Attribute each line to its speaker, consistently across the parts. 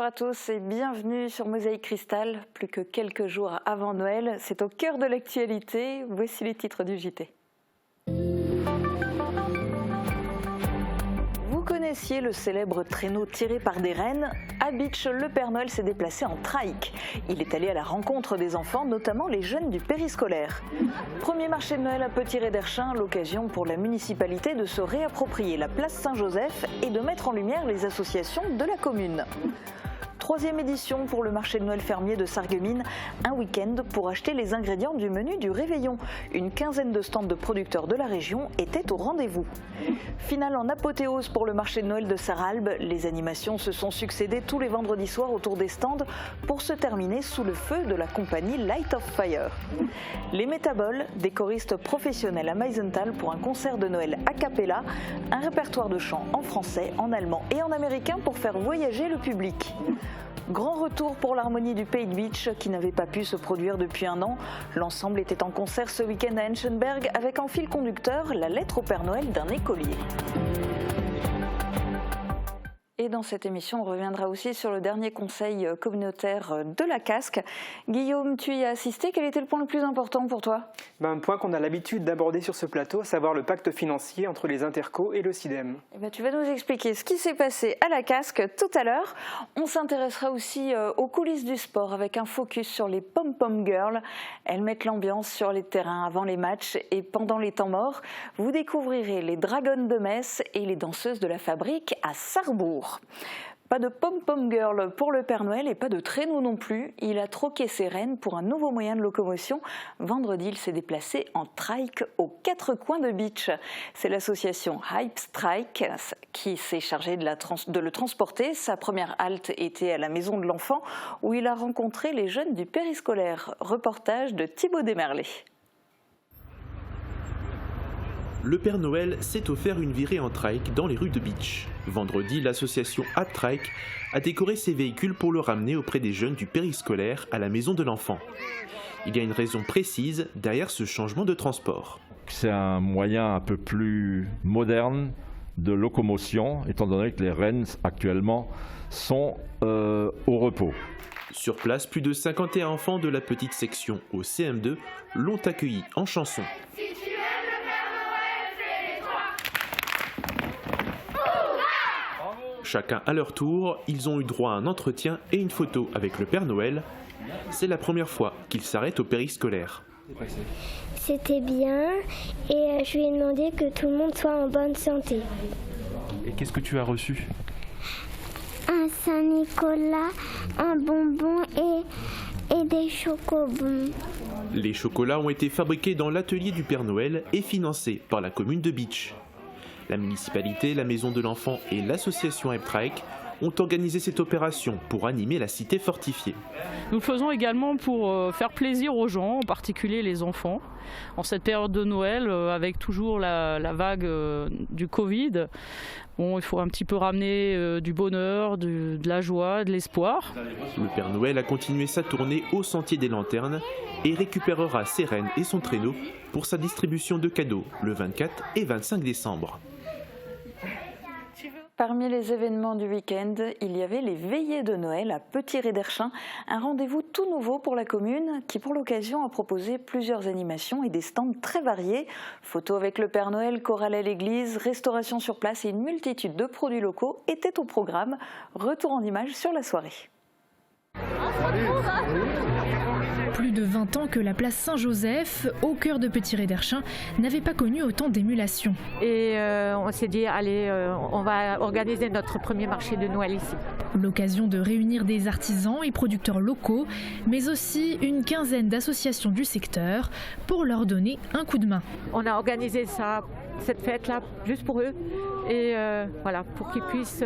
Speaker 1: à tous et bienvenue sur Mosaïque Cristal. Plus que quelques jours avant Noël, c'est au cœur de l'actualité. Voici les titres du JT. Vous connaissiez le célèbre traîneau tiré par des rennes? À Bitche, le Père Noël s'est déplacé en trike. Il est allé à la rencontre des enfants, notamment les jeunes du périscolaire. Premier marché de Noël à Petit-Réderchin, l'occasion pour la municipalité de se réapproprier la place Saint-Joseph et de mettre en lumière les associations de la commune. Troisième édition pour le marché de Noël fermier de Sarreguemines, un week-end pour acheter les ingrédients du menu du réveillon. Une quinzaine de stands de producteurs de la région étaient au rendez-vous. Finale en apothéose pour le marché de Noël de Sarralbe. Les animations se sont succédées tous les vendredis soirs autour des stands pour se terminer sous le feu de la compagnie Light of Fire. Les Métaboles, des choristes professionnels à Meisenthal pour un concert de Noël a cappella, un répertoire de chants en français, en allemand et en américain pour faire voyager le public. Grand retour pour l'harmonie du Pays de Bitche qui n'avait pas pu se produire depuis un an. L'ensemble était en concert ce week-end à Enchenberg avec en fil conducteur la lettre au Père Noël d'un écolier. Et dans cette émission, on reviendra aussi sur le dernier conseil communautaire de la Casque. Guillaume, tu y as assisté. Quel était le point le plus important pour toi ?
Speaker 2: Un point qu'on a l'habitude d'aborder sur ce plateau, à savoir le pacte financier entre les intercos et le CIDEM.
Speaker 1: Tu vas nous expliquer ce qui s'est passé à la Casque tout à l'heure. On s'intéressera aussi aux coulisses du sport avec un focus sur les pom-pom girls. Elles mettent l'ambiance sur les terrains avant les matchs et pendant les temps morts. Vous découvrirez les dragonnes de Metz et les danseuses de la fabrique à Sarrebourg. Pas de pom-pom girl pour le Père Noël et pas de traîneau non plus. Il a troqué ses rennes pour un nouveau moyen de locomotion. Vendredi, il s'est déplacé en trike aux quatre coins de Bitche. C'est l'association Hype Strike qui s'est chargée de le transporter. Sa première halte était à la maison de l'enfant où il a rencontré les jeunes du périscolaire. Reportage de Thibaut Desmerlet.
Speaker 3: Le Père Noël s'est offert une virée en trike dans les rues de Bitche. Vendredi, l'association Hype Trike a décoré ses véhicules pour le ramener auprès des jeunes du périscolaire à la maison de l'enfant. Il y a une raison précise derrière ce changement de transport.
Speaker 4: C'est un moyen un peu plus moderne de locomotion, étant donné que les rennes actuellement sont au repos.
Speaker 3: Sur place, plus de 51 enfants de la petite section au CM2 l'ont accueilli en chanson. Chacun à leur tour, ils ont eu droit à un entretien et une photo avec le Père Noël. C'est la première fois qu'ils s'arrêtent au périscolaire.
Speaker 5: C'était bien et je lui ai demandé que tout le monde soit en bonne santé.
Speaker 6: Et qu'est-ce que tu as reçu ?
Speaker 5: Un Saint-Nicolas, un bonbon et des chocobons.
Speaker 3: Les chocolats ont été fabriqués dans l'atelier du Père Noël et financés par la commune de Bitche. La municipalité, la maison de l'enfant et l'association Hype Trike ont organisé cette opération pour animer la cité fortifiée.
Speaker 7: Nous le faisons également pour faire plaisir aux gens, en particulier les enfants. En cette période de Noël, avec toujours la vague du Covid, il faut un petit peu ramener du bonheur, de la joie, de l'espoir.
Speaker 3: Le Père Noël a continué sa tournée au Sentier des Lanternes et récupérera ses rennes et son traîneau pour sa distribution de cadeaux le 24 et 25 décembre.
Speaker 1: Parmi les événements du week-end, il y avait les veillées de Noël à Petit-Réderchin, un rendez-vous tout nouveau pour la commune qui pour l'occasion a proposé plusieurs animations et des stands très variés. Photos avec le Père Noël, chorale à l'église, restauration sur place et une multitude de produits locaux étaient au programme. Retour en images sur la soirée.
Speaker 8: Plus de 20 ans que la place Saint-Joseph, au cœur de Petit-Réderchin, n'avait pas connu autant d'émulation.
Speaker 9: Et on s'est dit, allez, on va organiser notre premier marché de Noël ici.
Speaker 8: L'occasion de réunir des artisans et producteurs locaux, mais aussi une quinzaine d'associations du secteur pour leur donner un coup de main.
Speaker 9: On a organisé cette fête-là juste pour eux et voilà, pour qu'ils puissent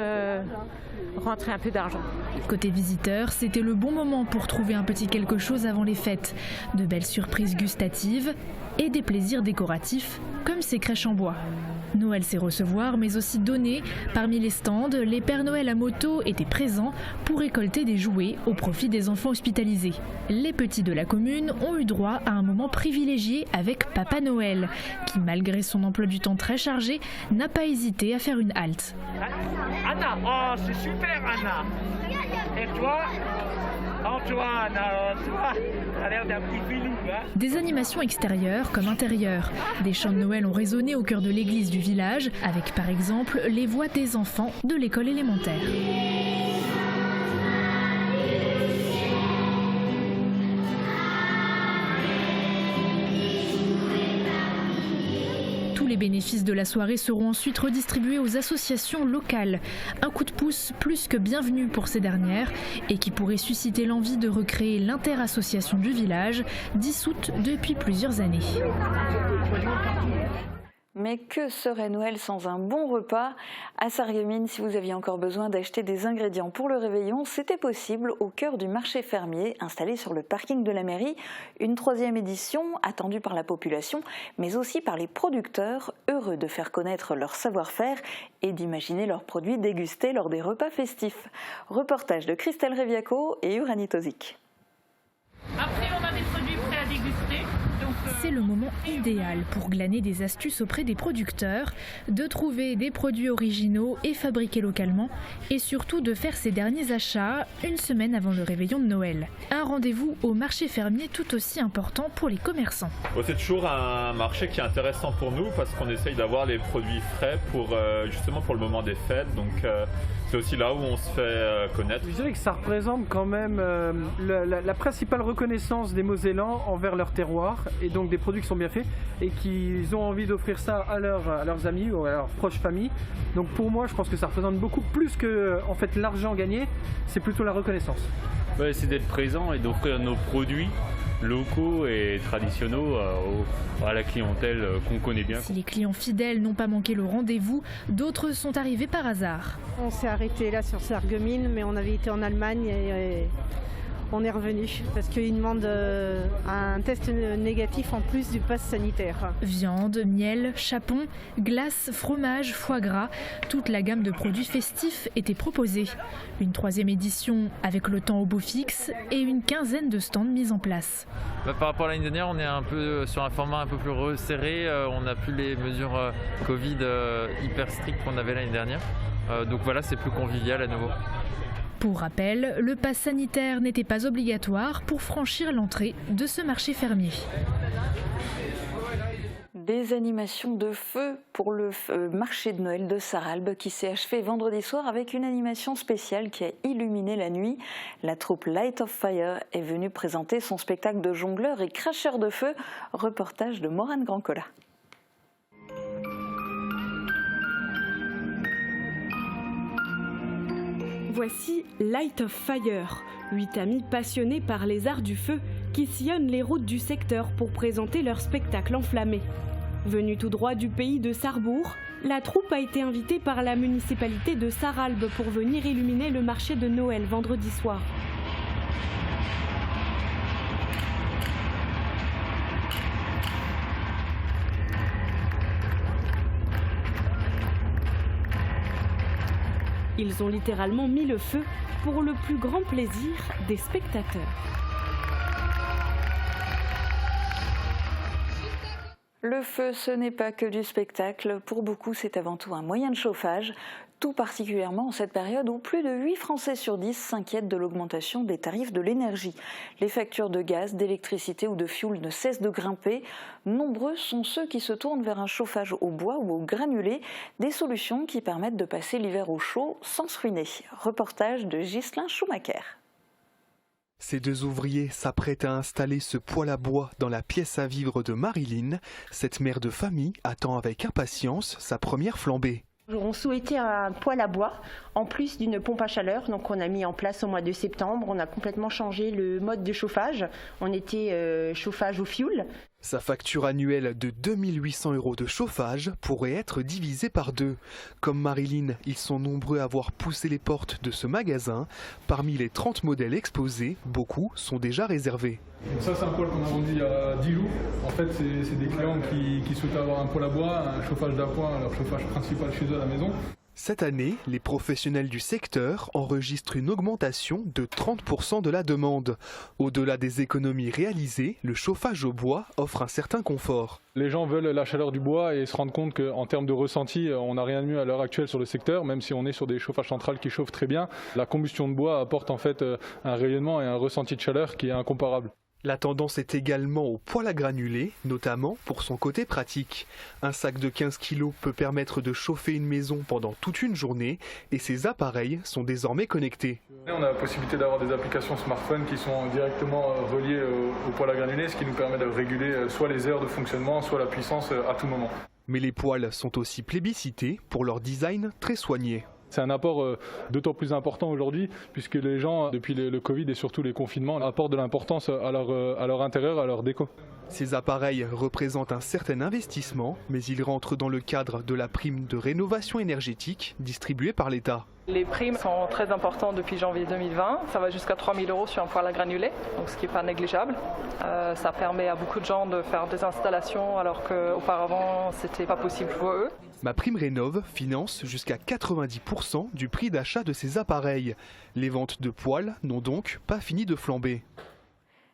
Speaker 9: rentrer un peu d'argent.
Speaker 8: Côté visiteurs, c'était le bon moment pour trouver un petit quelque chose avant les fêtes. De belles surprises gustatives et des plaisirs décoratifs comme ces crèches en bois. Noël c'est recevoir mais aussi donner. Parmi les stands, les Pères Noël à moto étaient présents pour récolter des jouets au profit des enfants hospitalisés. Les petits de la commune ont eu droit à un moment privilégié avec Papa Noël, qui malgré son emploi du temps très chargé, n'a pas hésité à faire une halte.
Speaker 10: Anna, oh c'est super Anna. Et toi, Antoine, toi, t'as l'air d'un petit filou, hein?
Speaker 8: Des animations extérieures comme intérieures. Des chants de Noël ont résonné au cœur de l'église du village, avec par exemple les voix des enfants de l'école élémentaire. Les bénéfices de la soirée seront ensuite redistribués aux associations locales. Un coup de pouce plus que bienvenu pour ces dernières et qui pourrait susciter l'envie de recréer l'interassociation du village, dissoute depuis plusieurs années.
Speaker 1: Mais que serait Noël sans un bon repas? À Sarreguemines, si vous aviez encore besoin d'acheter des ingrédients pour le réveillon, c'était possible au cœur du marché fermier installé sur le parking de la mairie. Une 3e édition attendue par la population, mais aussi par les producteurs, heureux de faire connaître leur savoir-faire et d'imaginer leurs produits dégustés lors des repas festifs. Reportage de Christelle Reviaco et Uranie Tozic.
Speaker 7: Après, on a des produits prêts à déguster.
Speaker 8: C'est le moment idéal pour glaner des astuces auprès des producteurs, de trouver des produits originaux et fabriqués localement, et surtout de faire ses derniers achats une semaine avant le réveillon de Noël. Un rendez-vous au marché fermier tout aussi important pour les commerçants.
Speaker 11: C'est toujours un marché qui est intéressant pour nous parce qu'on essaye d'avoir les produits frais pour justement pour le moment des fêtes. Donc c'est aussi là où on se fait connaître.
Speaker 2: Je dirais que ça représente quand même la principale reconnaissance des Mosellans envers leur terroir et donc des produits qui sont bien faits et qu'ils ont envie d'offrir ça à leurs amis ou à leurs proches familles. Donc pour moi, je pense que ça représente beaucoup plus que en fait, l'argent gagné, c'est plutôt la reconnaissance.
Speaker 6: Ouais, c'est d'être présent et d'offrir nos produits locaux et traditionnels à la clientèle qu'on connaît bien.
Speaker 8: Si les clients fidèles n'ont pas manqué le rendez-vous, d'autres sont arrivés par hasard.
Speaker 9: On s'est arrêté là sur Sarreguemines, mais on avait été en Allemagne et on est revenu parce qu'ils demandent un test négatif en plus du pass sanitaire.
Speaker 8: Viande, miel, chapon, glace, fromage, foie gras, toute la gamme de produits festifs était proposée. Une 3e édition avec le temps au beau fixe et une 15aine de stands mis en place.
Speaker 12: Par rapport à l'année dernière, on est un peu sur un format un peu plus resserré. On n'a plus les mesures Covid hyper strictes qu'on avait l'année dernière. Donc voilà, c'est plus convivial à nouveau.
Speaker 8: Pour rappel, le pass sanitaire n'était pas obligatoire pour franchir l'entrée de ce marché fermier.
Speaker 1: Des animations de feu pour le marché de Noël de Sarralbe qui s'est achevé vendredi soir avec une animation spéciale qui a illuminé la nuit. La troupe Light of Fire est venue présenter son spectacle de jongleurs et cracheurs de feu. Reportage de Morane Grandcola.
Speaker 13: Voici Light of Fire, 8 amis passionnés par les arts du feu qui sillonnent les routes du secteur pour présenter leur spectacle enflammé. Venus tout droit du pays de Sarrebourg, la troupe a été invitée par la municipalité de Sarralbe pour venir illuminer le marché de Noël vendredi soir. Ils ont littéralement mis le feu pour le plus grand plaisir des spectateurs.
Speaker 1: Le feu, ce n'est pas que du spectacle. Pour beaucoup, c'est avant tout un moyen de chauffage, tout particulièrement en cette période où plus de 8 Français sur 10 s'inquiètent de l'augmentation des tarifs de l'énergie. Les factures de gaz, d'électricité ou de fioul ne cessent de grimper. Nombreux sont ceux qui se tournent vers un chauffage au bois ou au granulé, des solutions qui permettent de passer l'hiver au chaud sans se ruiner. Reportage de Ghislain Schumacher.
Speaker 14: Ces 2 ouvriers s'apprêtent à installer ce poêle à bois dans la pièce à vivre de Marilyn. Cette mère de famille attend avec impatience sa première flambée.
Speaker 15: On souhaitait un poêle à bois en plus d'une pompe à chaleur, donc on a mis en place au mois de septembre. On a complètement changé le mode de chauffage. On était chauffage au fioul.
Speaker 14: Sa facture annuelle de 2 800 € de chauffage pourrait être divisée par 2. Comme Marilyn, ils sont nombreux à avoir poussé les portes de ce magasin. Parmi les 30 modèles exposés, beaucoup sont déjà réservés.
Speaker 16: Donc ça, c'est un poêle qu'on a vendu il y a 10 jours. En fait, c'est des clients qui souhaitent avoir un poêle à bois, un chauffage d'appoint, leur chauffage principal chez eux à la maison.
Speaker 14: Cette année, les professionnels du secteur enregistrent une augmentation de 30% de la demande. Au-delà des économies réalisées, le chauffage au bois offre un certain confort.
Speaker 16: Les gens veulent la chaleur du bois et se rendent compte qu'en termes de ressenti, on n'a rien de mieux à l'heure actuelle sur le secteur, même si on est sur des chauffages centrales qui chauffent très bien. La combustion de bois apporte en fait un rayonnement et un ressenti de chaleur qui est incomparable.
Speaker 14: La tendance est également au poêle à granulés, notamment pour son côté pratique. Un sac de 15 kg peut permettre de chauffer une maison pendant toute une journée et ces appareils sont désormais connectés.
Speaker 16: On a la possibilité d'avoir des applications smartphone qui sont directement reliées au poêle à granulés, ce qui nous permet de réguler soit les heures de fonctionnement, soit la puissance à tout moment.
Speaker 14: Mais les poêles sont aussi plébiscités pour leur design très soigné.
Speaker 16: C'est un apport d'autant plus important aujourd'hui puisque les gens, depuis le Covid et surtout les confinements, apportent de l'importance à leur intérieur, à leur déco.
Speaker 14: Ces appareils représentent un certain investissement, mais ils rentrent dans le cadre de la prime de rénovation énergétique distribuée par l'État.
Speaker 17: Les primes sont très importantes depuis janvier 2020. Ça va jusqu'à 3 000 € sur un poêle à granulés, donc ce qui n'est pas négligeable. Ça permet à beaucoup de gens de faire des installations alors qu'auparavant, ce n'était pas possible pour eux.
Speaker 14: MaPrimeRénov' finance jusqu'à 90% du prix d'achat de ces appareils. Les ventes de poêles n'ont donc pas fini de flamber.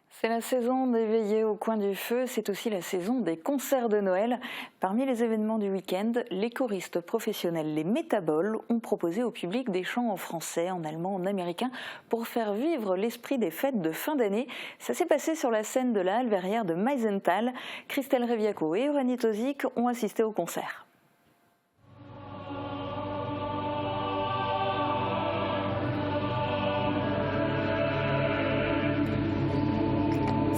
Speaker 1: C'est la saison des veillées au coin du feu, c'est aussi la saison des concerts de Noël. Parmi les événements du week-end, les choristes professionnels, les Métaboles, ont proposé au public des chants en français, en allemand, en américain, pour faire vivre l'esprit des fêtes de fin d'année. Ça s'est passé sur la scène de la Halle Verrière de Meisenthal. Christelle Reviaco et Uranie Tozik ont assisté au concert.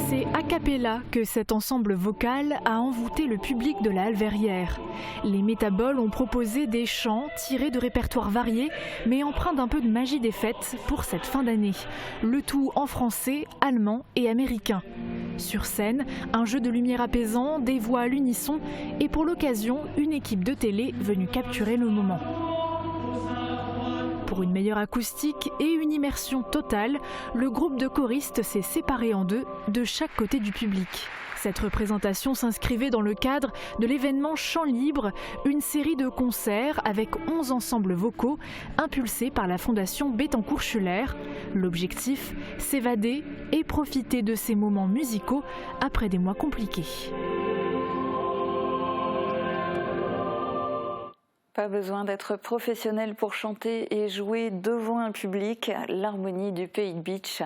Speaker 8: C'est a cappella que cet ensemble vocal a envoûté le public de la Halle Verrière. Les Métaboles ont proposé des chants tirés de répertoires variés, mais empreints d'un peu de magie des fêtes pour cette fin d'année. Le tout en français, allemand et américain. Sur scène, un jeu de lumière apaisant, des voix à l'unisson et pour l'occasion, une équipe de télé venue capturer le moment. Pour une meilleure acoustique et une immersion totale, le groupe de choristes s'est séparé en deux, de chaque côté du public. Cette représentation s'inscrivait dans le cadre de l'événement Chant Libre, une série de concerts avec 11 ensembles vocaux impulsés par la fondation Bettencourt-Schuller. L'objectif, s'évader et profiter de ces moments musicaux après des mois compliqués.
Speaker 1: Pas besoin d'être professionnel pour chanter et jouer devant un public. L'harmonie du Pays de Bitche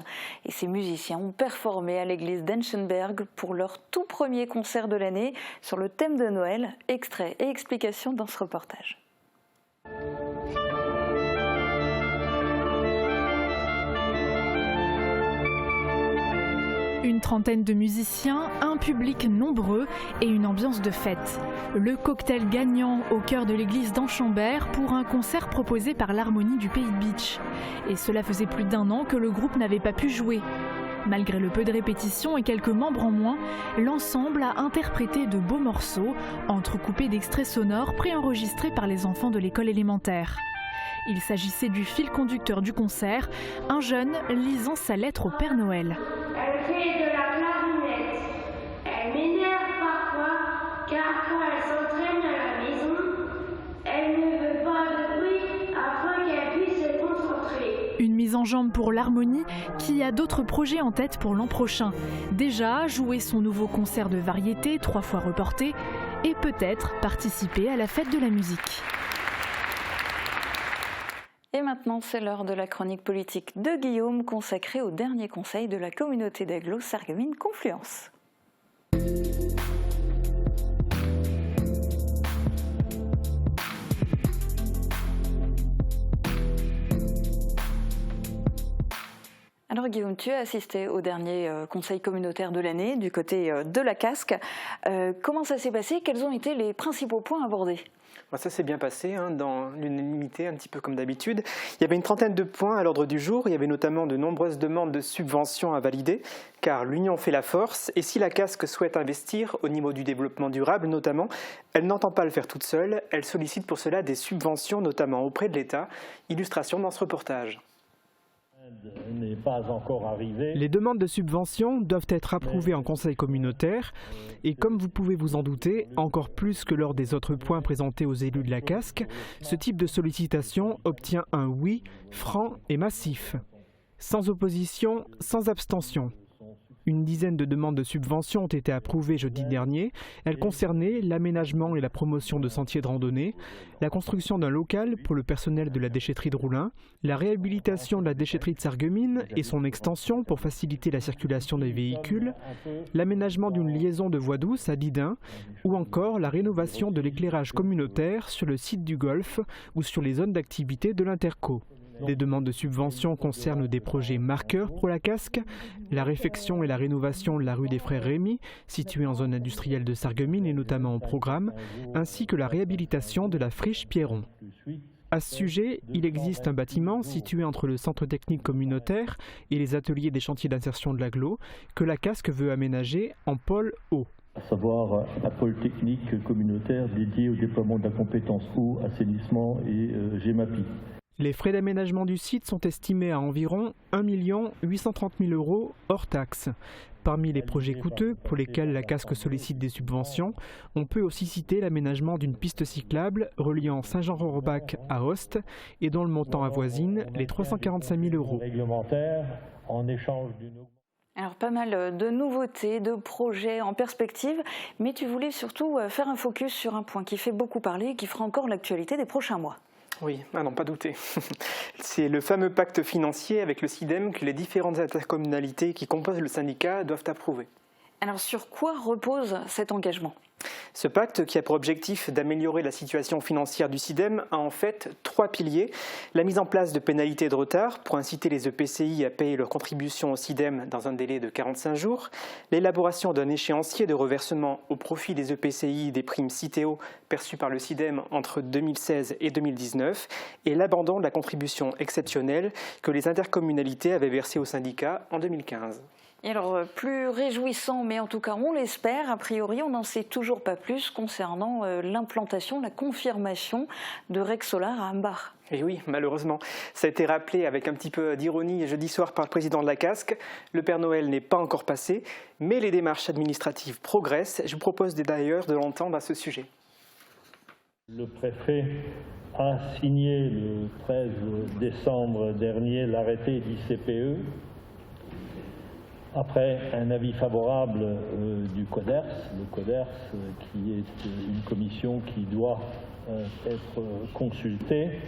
Speaker 1: et ses musiciens ont performé à l'église d'Enchenberg pour leur tout premier concert de l'année sur le thème de Noël. Extrait et explication dans ce reportage.
Speaker 8: Une trentaine de musiciens, un public nombreux et une ambiance de fête. Le cocktail gagnant au cœur de l'église d'Enchenberg pour un concert proposé par l'harmonie du Pays de Bitche. Et cela faisait plus d'1 an que le groupe n'avait pas pu jouer. Malgré le peu de répétitions et quelques membres en moins, l'ensemble a interprété de beaux morceaux, entrecoupés d'extraits sonores préenregistrés par les enfants de l'école élémentaire. Il s'agissait du fil conducteur du concert, un jeune lisant sa lettre au Père Noël.
Speaker 18: Elle fait de la clarinette. Elle m'énerve parfois, car quand elle s'entraîne à la maison, elle ne veut pas de bruit afin qu'elle puisse se concentrer.
Speaker 8: Une mise en jambe pour l'harmonie qui a d'autres projets en tête pour l'an prochain. Déjà, jouer son nouveau concert de variété 3 fois reporté et peut-être participer à la fête de la musique.
Speaker 1: Et maintenant, c'est l'heure de la chronique politique de Guillaume, consacrée au dernier conseil de la communauté d'agglo Sarreguemines Confluence. Alors Guillaume, tu as assisté au dernier conseil communautaire de l'année du côté de la Casque. Comment ça s'est passé? Quels ont été les principaux points abordés?
Speaker 19: Ça s'est bien passé, dans l'unanimité, un petit peu comme d'habitude. Il y avait une trentaine de points à l'ordre du jour. Il y avait notamment de nombreuses demandes de subventions à valider, car l'union fait la force. Et si la Casque souhaite investir au niveau du développement durable, notamment, elle n'entend pas le faire toute seule. Elle sollicite pour cela des subventions, notamment auprès de l'État. Illustration dans ce reportage.
Speaker 20: n'est pas encore arrivé.
Speaker 21: Les demandes de subventions doivent être approuvées en conseil communautaire et comme vous pouvez vous en douter, encore plus que lors des autres points présentés aux élus de la Casque, ce type de sollicitation obtient un oui franc et massif. Sans opposition, sans abstention. Une dizaine de demandes de subventions ont été approuvées jeudi dernier. Elles concernaient l'aménagement et la promotion de sentiers de randonnée, la construction d'un local pour le personnel de la déchetterie de Roulin, la réhabilitation de la déchetterie de Sarreguemines et son extension pour faciliter la circulation des véhicules, l'aménagement d'une liaison de voie douce à Didin ou encore la rénovation de l'éclairage communautaire sur le site du golf ou sur les zones d'activité de l'Interco. Des demandes de subventions concernent des projets marqueurs pour la Casque, la réfection et la rénovation de la rue des Frères Rémy, située en zone industrielle de Sarreguemines et notamment au programme, ainsi que la réhabilitation de la friche Pierron. À ce sujet, il existe un bâtiment situé entre le centre technique communautaire et les ateliers des chantiers d'insertion de l'agglo que la Casque veut aménager en pôle eau.
Speaker 20: À savoir un pôle technique communautaire dédié au déploiement de la compétence eau, assainissement et GEMAPI.
Speaker 21: Les frais d'aménagement du site sont estimés à environ 1 830 000 € hors taxes. Parmi les projets coûteux pour lesquels la Casque sollicite des subventions, on peut aussi citer l'aménagement d'une piste cyclable reliant Saint-Jean-Rohrbach à Host et dont le montant avoisine les 345 000 €.
Speaker 1: Alors pas mal de nouveautés, de projets en perspective, mais tu voulais surtout faire un focus sur un point qui fait beaucoup parler et qui fera encore l'actualité des prochains mois.
Speaker 19: Oui, ah non, pas douter. C'est le fameux pacte financier avec le SIDEM que les différentes intercommunalités qui composent le syndicat doivent approuver.
Speaker 1: Alors sur quoi repose cet engagement ?
Speaker 19: Ce pacte, qui a pour objectif d'améliorer la situation financière du SIDEM, a en fait 3 piliers. La mise en place de pénalités de retard pour inciter les EPCI à payer leurs contributions au SIDEM dans un délai de 45 jours, l'élaboration d'un échéancier de reversement au profit des EPCI des primes Citeo perçues par le SIDEM entre 2016 et 2019 et l'abandon de la contribution exceptionnelle que les intercommunalités avaient versée au syndicat en 2015.
Speaker 1: Et alors, plus réjouissant, mais en tout cas on l'espère, a priori on n'en sait toujours pas plus concernant l'implantation, la confirmation de Rexsolar à Hambach.
Speaker 19: Et oui, malheureusement. Ça a été rappelé avec un petit peu d'ironie jeudi soir par le président de la Casque. Le Père Noël n'est pas encore passé, mais les démarches administratives progressent. Je vous propose d'ailleurs de l'entendre à ce sujet.
Speaker 20: Le préfet a signé le 13 décembre dernier l'arrêté d'ICPE. Après un avis favorable du CODERS, le CODERS qui est une commission qui doit être consultée,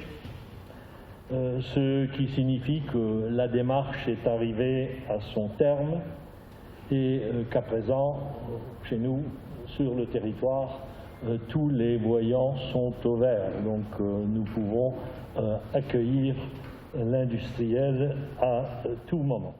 Speaker 20: ce qui signifie que la démarche est arrivée à son terme et qu'à présent, chez nous, sur le territoire, tous les voyants sont au vert. Donc nous pouvons accueillir l'industriel à tout moment.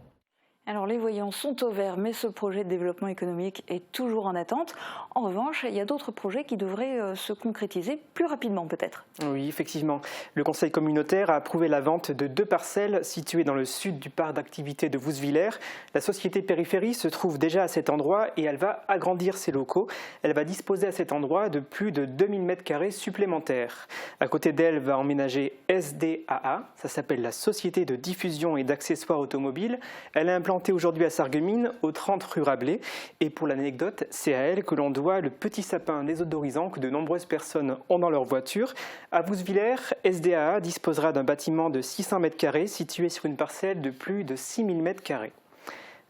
Speaker 1: Alors les voyants sont au vert, mais ce projet de développement économique est toujours en attente. En revanche, il y a d'autres projets qui devraient se concrétiser plus rapidement peut-être.
Speaker 19: Oui, effectivement. Le conseil communautaire a approuvé la vente de 2 parcelles situées dans le sud du parc d'activités de Wouswiller. La société Périphérie se trouve déjà à cet endroit et elle va agrandir ses locaux. Elle va disposer à cet endroit de plus de 2000 m² supplémentaires. À côté d'elle va emménager SDAA, ça s'appelle la Société de diffusion et d'accessoires automobiles. Elle a implantée aujourd'hui à Sarreguemines, au 30 rue Rabelais. Et pour l'anecdote, c'est à elle que l'on doit le petit sapin désodorisant que de nombreuses personnes ont dans leur voiture. À Wouswiller, SDAA disposera d'un bâtiment de 600 m² situé sur une parcelle de plus de 6000 m².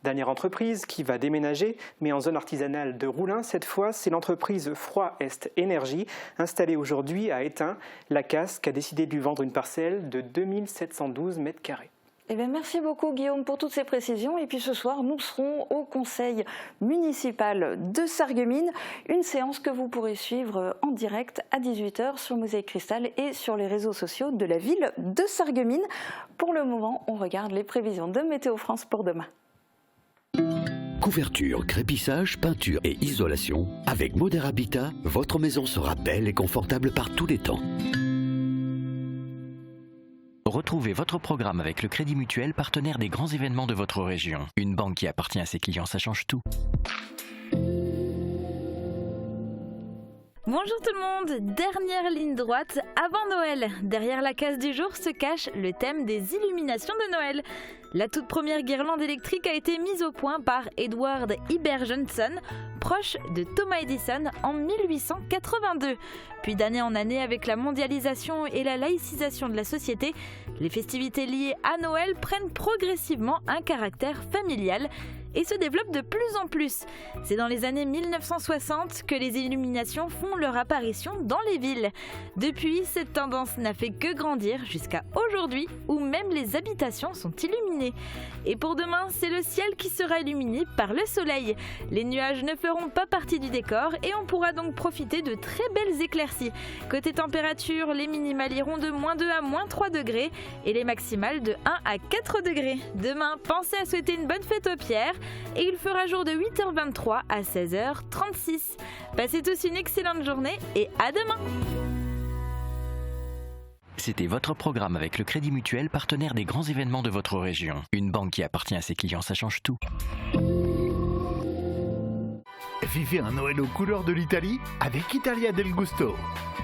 Speaker 19: Dernière entreprise qui va déménager, mais en zone artisanale de Roulin, cette fois, c'est l'entreprise Froid Est Énergie, installée aujourd'hui à Étain. La Casque a décidé de lui vendre une parcelle de 2712 m².
Speaker 1: Eh bien, merci beaucoup Guillaume pour toutes ces précisions. Et puis ce soir, nous serons au conseil municipal de Sarreguemines. Une séance que vous pourrez suivre en direct à 18 h sur Mosaïque Cristal et sur les réseaux sociaux de la ville de Sarreguemines. Pour le moment, on regarde les prévisions de Météo France pour demain.
Speaker 22: Couverture, crépissage, peinture et isolation. Avec Moder Habitat, votre maison sera belle et confortable par tous les temps.
Speaker 23: Retrouvez votre programme avec le Crédit Mutuel, partenaire des grands événements de votre région. Une banque qui appartient à ses clients, ça change tout.
Speaker 3: Bonjour tout le monde, dernière ligne droite avant Noël. Derrière la case du jour se cache le thème des illuminations de Noël. La toute première guirlande électrique a été mise au point par Edward Hibber Johnson, proche de Thomas Edison en 1882. Puis d'année en année, avec la mondialisation et la laïcisation de la société, les festivités liées à Noël prennent progressivement un caractère familial et se développent de plus en plus. C'est dans les années 1960 que les illuminations font leur apparition dans les villes. Depuis, cette tendance n'a fait que grandir jusqu'à aujourd'hui où même les habitations sont illuminées. Et pour demain, c'est le ciel qui sera illuminé par le soleil. Les nuages ne feront pas partie du décor et on pourra donc profiter de très belles éclaircies. Côté température, les minimales iront de -2 à -3 degrés et les maximales de 1 à 4 degrés. Demain, pensez à souhaiter une bonne fête aux pierres et il fera jour de 8h23 à 16h36. Passez tous une excellente journée et à demain.
Speaker 23: C'était votre programme avec le Crédit Mutuel, partenaire des grands événements de votre région. Une banque qui appartient à ses clients, ça change tout.
Speaker 4: Vivez un Noël aux couleurs de l'Italie avec Italia del Gusto.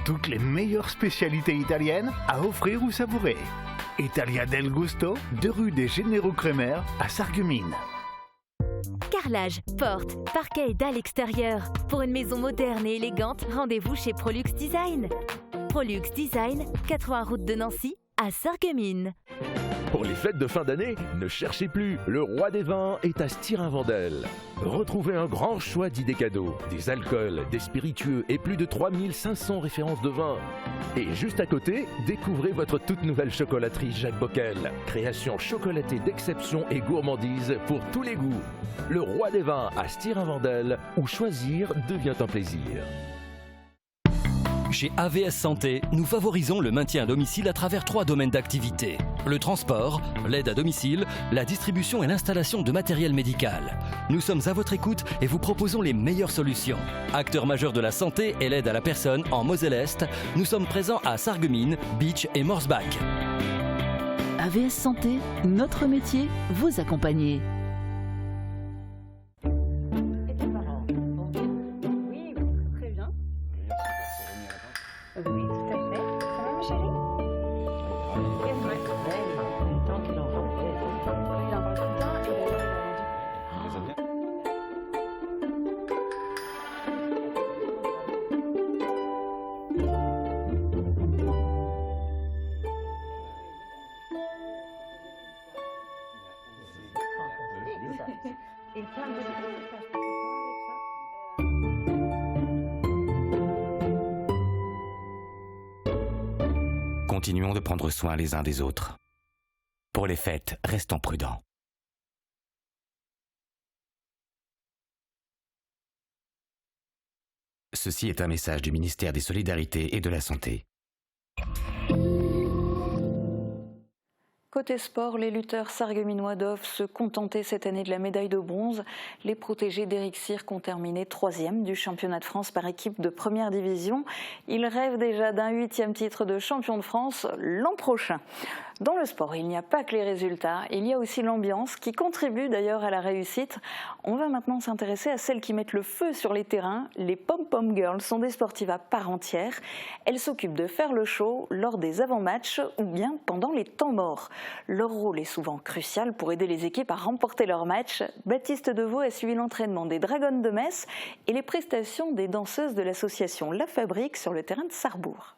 Speaker 4: Toutes les meilleures spécialités italiennes à offrir ou savourer. Italia del Gusto, 2 rue des Généraux Crémer à Sarreguemines.
Speaker 5: Carrelage, porte, parquet et dalles extérieures. Pour une maison moderne et élégante, rendez-vous chez Prolux Design. Prolux Design, 80 route de Nancy, à Sarreguemines.
Speaker 24: Pour les fêtes de fin d'année, ne cherchez plus, le roi des vins est à Styrin-Vendel. Retrouvez un grand choix d'idées cadeaux, des alcools, des spiritueux et plus de 3500 références de vins. Et juste à côté, découvrez votre toute nouvelle chocolaterie Jacques Bockel. Création chocolatée d'exception et gourmandise pour tous les goûts. Le roi des vins à Styrin-Vendel, où choisir devient un plaisir.
Speaker 25: Chez AVS Santé, nous favorisons le maintien à domicile à travers 3 domaines d'activité. Le transport, l'aide à domicile, la distribution et l'installation de matériel médical. Nous sommes à votre écoute et vous proposons les meilleures solutions. Acteur majeur de la santé et l'aide à la personne en Moselle-Est, nous sommes présents à Sarreguemines, Beach et Morsbach.
Speaker 26: AVS Santé, notre métier, vous accompagner.
Speaker 1: Oui, tout à fait. Ça va, ma chérie? Tant qu'il en parlait. Il en parle tout le temps et d'ailleurs, il a vendu. Il plein de
Speaker 27: Continuons de prendre soin les uns des autres. Pour les fêtes, restons prudents. Ceci est un message du ministère des Solidarités et de la Santé.
Speaker 1: Côté sport, les lutteurs sarregueminois doivent se contenter cette année de la médaille de bronze. Les protégés d'Éric Cirque ont terminé 3e du championnat de France par équipe de première division. Ils rêvent déjà d'un 8e titre de champion de France l'an prochain. Dans le sport, il n'y a pas que les résultats, il y a aussi l'ambiance qui contribue d'ailleurs à la réussite. On va maintenant s'intéresser à celles qui mettent le feu sur les terrains. Les Pom-Pom Girls sont des sportives à part entière. Elles s'occupent de faire le show lors des avant-matchs ou bien pendant les temps morts. Leur rôle est souvent crucial pour aider les équipes à remporter leurs matchs. Baptiste Deveau a suivi l'entraînement des Dragons de Metz et les prestations des danseuses de l'association La Fabrique sur le terrain de Sarrebourg.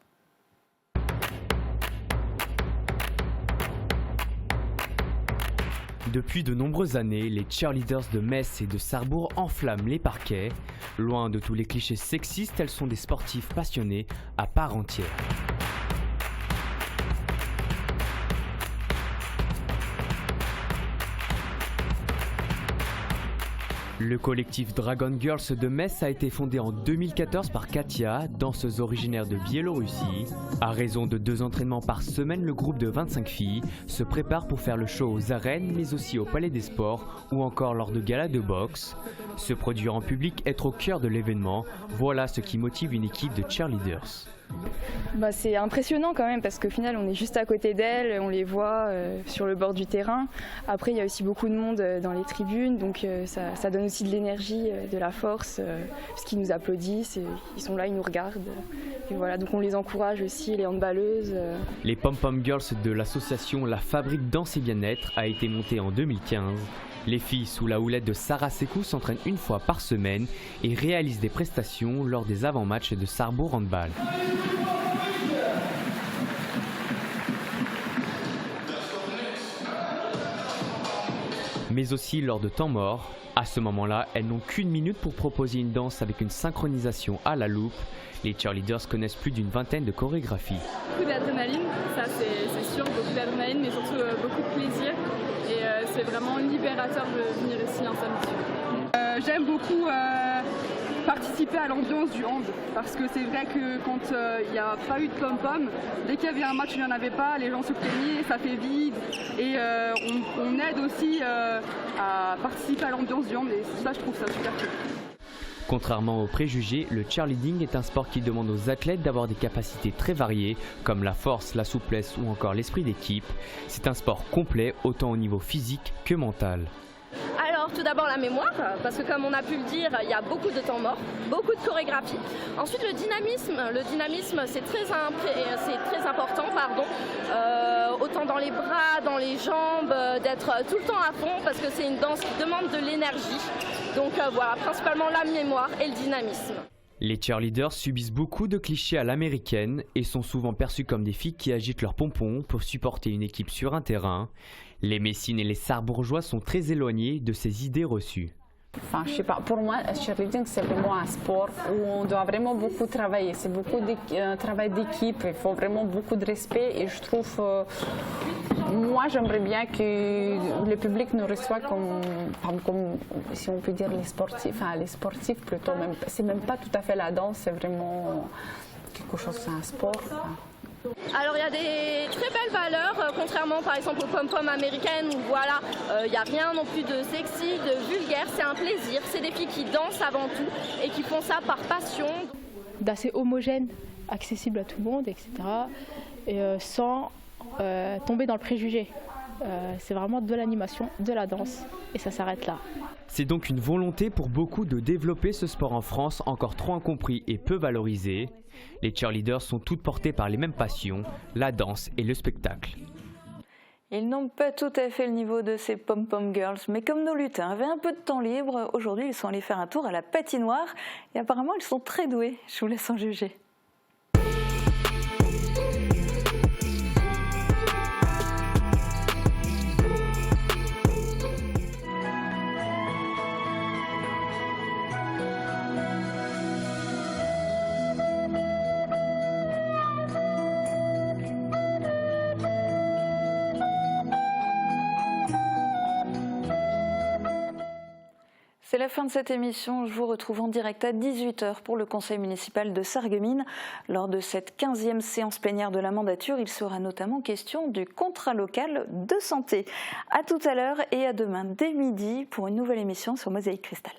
Speaker 28: Depuis de nombreuses années, les cheerleaders de Metz et de Sarrebourg enflamment les parquets. Loin de tous les clichés sexistes, elles sont des sportifs passionnés à part entière. Le collectif Dragon Girls de Metz a été fondé en 2014 par Katia, danseuse originaire de Biélorussie. À raison de 2 entraînements par semaine, le groupe de 25 filles se prépare pour faire le show aux arènes, mais aussi au Palais des Sports ou encore lors de galas de boxe. Se produire en public, être au cœur de l'événement, voilà ce qui motive une équipe de cheerleaders.
Speaker 2: C'est impressionnant quand même parce qu'au final on est juste à côté d'elles, on les voit sur le bord du terrain. Après il y a aussi beaucoup de monde dans les tribunes, donc ça donne aussi de l'énergie, de la force, parce qu'ils nous applaudissent, ils sont là, ils nous regardent. Et voilà, donc on les encourage aussi, les handballeuses.
Speaker 28: Les Pom-Pom Girls de l'association La Fabrique Danse et Bien-être a été montée en 2015. Les filles, sous la houlette de Sarah Sekou, s'entraînent une fois par semaine et réalisent des prestations lors des avant-matchs de Sarrebourg Handball. Mais aussi lors de temps morts. À ce moment-là, elles n'ont qu'une minute pour proposer une danse avec une synchronisation à la loupe. Les cheerleaders connaissent plus d'une vingtaine de chorégraphies.
Speaker 6: Beaucoup d'adrénaline, ça c'est sûr, beaucoup d'adrénaline, mais surtout beaucoup de plaisir. Et c'est vraiment libérateur de venir ici en samedi.
Speaker 7: J'aime beaucoup participer à l'ambiance du hand, parce que c'est vrai que quand il n'y a pas eu de pom-pom, dès qu'il y avait un match où il n'y en avait pas, les gens se plaignaient, ça fait vide. Et on aide aussi à participer à l'ambiance du hand, et ça je trouve ça super cool.
Speaker 28: Contrairement aux préjugés, le cheerleading est un sport qui demande aux athlètes d'avoir des capacités très variées, comme la force, la souplesse ou encore l'esprit d'équipe. C'est un sport complet, autant au niveau physique que mental.
Speaker 9: Alors tout d'abord la mémoire, parce que comme on a pu le dire, il y a beaucoup de temps mort, beaucoup de chorégraphie. Ensuite le dynamisme c'est très important, autant dans les bras, dans les jambes, d'être tout le temps à fond, parce que c'est une danse qui demande de l'énergie. Donc voilà, principalement la mémoire et le dynamisme.
Speaker 28: Les cheerleaders subissent beaucoup de clichés à l'américaine et sont souvent perçus comme des filles qui agitent leurs pompons pour supporter une équipe sur un terrain. Les Messines et les Sarrebourgeois sont très éloignés de ces idées reçues.
Speaker 10: Enfin, je sais pas, pour moi, le cheerleading, c'est vraiment un sport où on doit vraiment beaucoup travailler. C'est beaucoup de travail d'équipe, il faut vraiment beaucoup de respect. Et je trouve, moi, j'aimerais bien que le public nous reçoive comme, si on peut dire, les sportifs plutôt. C'est même pas tout à fait la danse, c'est vraiment quelque chose, c'est un sport.
Speaker 9: Alors il y a des très belles valeurs, contrairement par exemple aux pom-pom américaines où voilà, il n'y a rien non plus de sexy, de vulgaire, c'est un plaisir, c'est des filles qui dansent avant tout et qui font ça par passion.
Speaker 2: D'assez homogène, accessible à tout le monde, etc. Et sans tomber dans le préjugé. C'est vraiment de l'animation, de la danse et ça s'arrête là.
Speaker 28: C'est donc une volonté pour beaucoup de développer ce sport en France encore trop incompris et peu valorisé. Les cheerleaders sont toutes portées par les mêmes passions, la danse et le spectacle.
Speaker 1: Ils n'ont pas tout à fait le niveau de ces Pom-Pom Girls, mais comme nos lutins avaient un peu de temps libre, aujourd'hui ils sont allés faire un tour à la patinoire et apparemment ils sont très doués. Je vous laisse en juger. C'est la fin de cette émission. Je vous retrouve en direct à 18h pour le conseil municipal de Sarreguemines. Lors de cette 15e séance plénière de la mandature, il sera notamment question du contrat local de santé. À tout à l'heure et à demain dès midi pour une nouvelle émission sur Mosaïque Cristal.